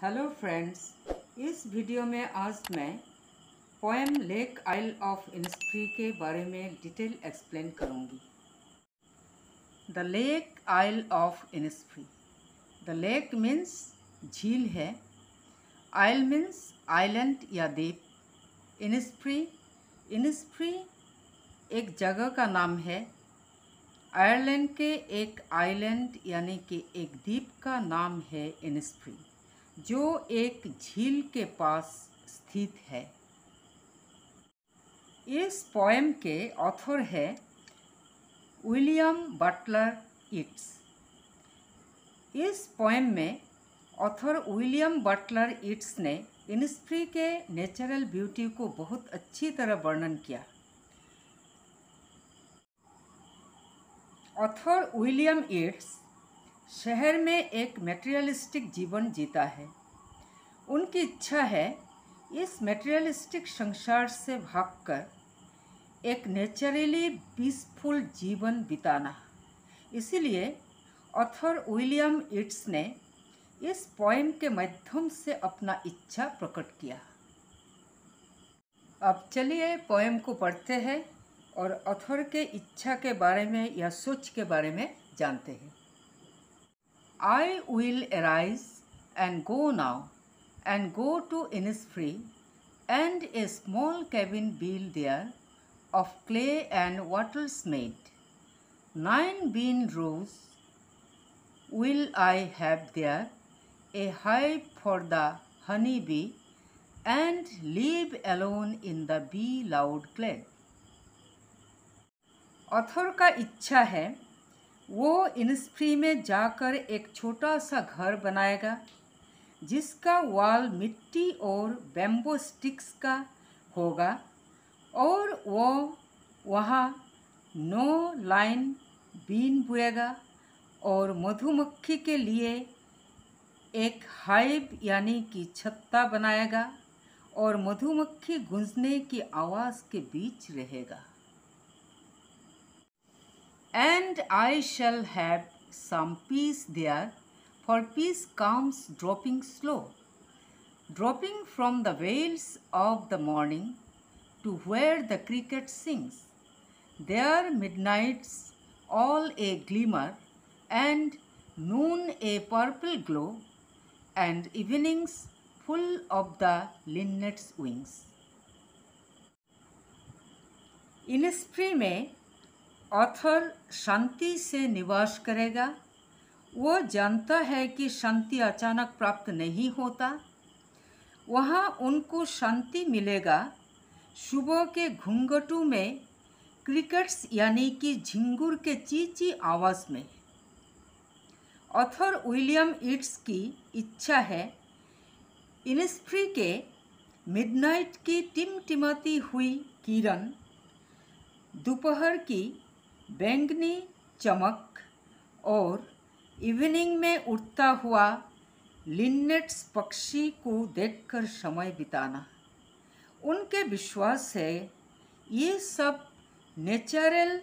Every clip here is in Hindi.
हेलो फ्रेंड्स, इस वीडियो में आज मैं poem Lake Isle of Innisfree के बारे में डिटेल एक्सप्लेन करूंगी। The Lake Isle of Innisfree. The lake means झील है, आइल मीन्स आइलैंड या द्वीप। इनिस्फ्री एक जगह का नाम है। आयरलैंड के एक आइलैंड यानी कि एक द्वीप का नाम है इनिस्फ्री, जो एक झील के पास स्थित है। इस पोएम के ऑथर है विलियम बटलर यीट्स। इस पोएम में ऑथर विलियम बटलर यीट्स ने इनिस्फ्री के नेचुरल ब्यूटी को बहुत अच्छी तरह वर्णन किया। ऑथर विलियम यीट्स शहर में एक मटेरियलिस्टिक जीवन जीता है। उनकी इच्छा है इस मटेरियलिस्टिक संसार से भागकर एक नेचुरली पीसफुल जीवन बिताना। इसीलिए ऑथर विलियम यीट्स ने इस पोएम के माध्यम से अपना इच्छा प्रकट किया। अब चलिए पोएम को पढ़ते हैं और ऑथर के इच्छा के बारे में या सोच के बारे में जानते हैं। I will arise and go now and go to Innisfree, and a small cabin built there of clay and wattles made. 9 bean rows will I have there, a hive for the honey bee, and live alone in the bee loud glade. Author का इच्छा है वो इनिस्फ्री में जाकर एक छोटा सा घर बनाएगा जिसका वॉल मिट्टी और बैम्बू स्टिक्स का होगा, और वो वहाँ 9 लाइन बीन बुएगा और मधुमक्खी के लिए एक हाइव यानी कि छत्ता बनाएगा और मधुमक्खी गूंजने की आवाज़ के बीच रहेगा। And I shall have some peace there, for peace comes dropping slow, dropping from the veils of the morning to where the cricket sings. There midnights all a glimmer, and noon a purple glow, and evenings full of the linnet's wings. Innisfree में ऑथर शांति से निवास करेगा। वो जानता है कि शांति अचानक प्राप्त नहीं होता। वहाँ उनको शांति मिलेगा सुबह के घूंघटों में, क्रिकेट्स यानी कि झिंगुर के चींची आवाज़ में। ऑथर विलियम यीट्स की इच्छा है इनिस्फ्री के मिडनाइट की टिमटिमाती हुई किरण, दोपहर की बैंगनी चमक और इवनिंग में उड़ता हुआ लिनेट्स पक्षी को देखकर समय बिताना। उनके विश्वास है ये सब नेचुरल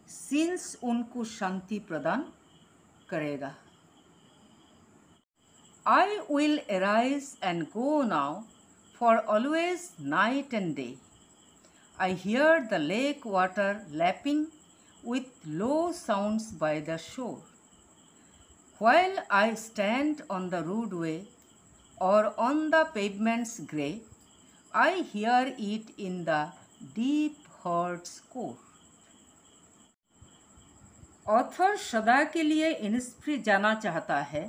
सीन्स उनको शांति प्रदान करेगा। I will arise and go now, for always night and day. I hear the lake water lapping with low sounds by the shore. While I stand on the roadway or on the pavement's grey, I hear it in the deep heart's core. Author सदा के लिए इनिस्फ्री जाना चाहता है।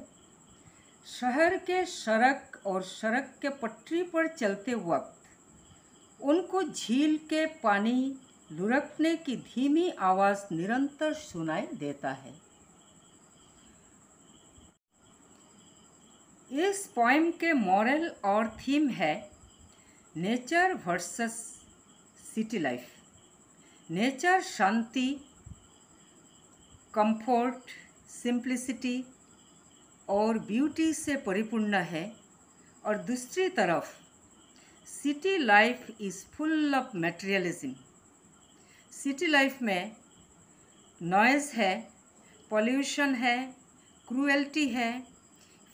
शहर के सड़क और सड़क के पटरी पर चलते वक्त उनको झील के पानी लुढ़कने की धीमी आवाज़ निरंतर सुनाई देता है। इस पोएम के मॉरल और थीम है nature versus city life. Nature शांति, कंफर्ट, सिंप्लिसिटी और ब्यूटी से परिपूर्ण है, और दूसरी तरफ city life is full of materialism. City life में नॉइज़ है, पॉल्यूशन है, क्रूएल्टी है,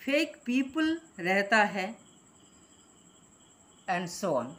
फेक पीपल रहता है एंड सो ऑन।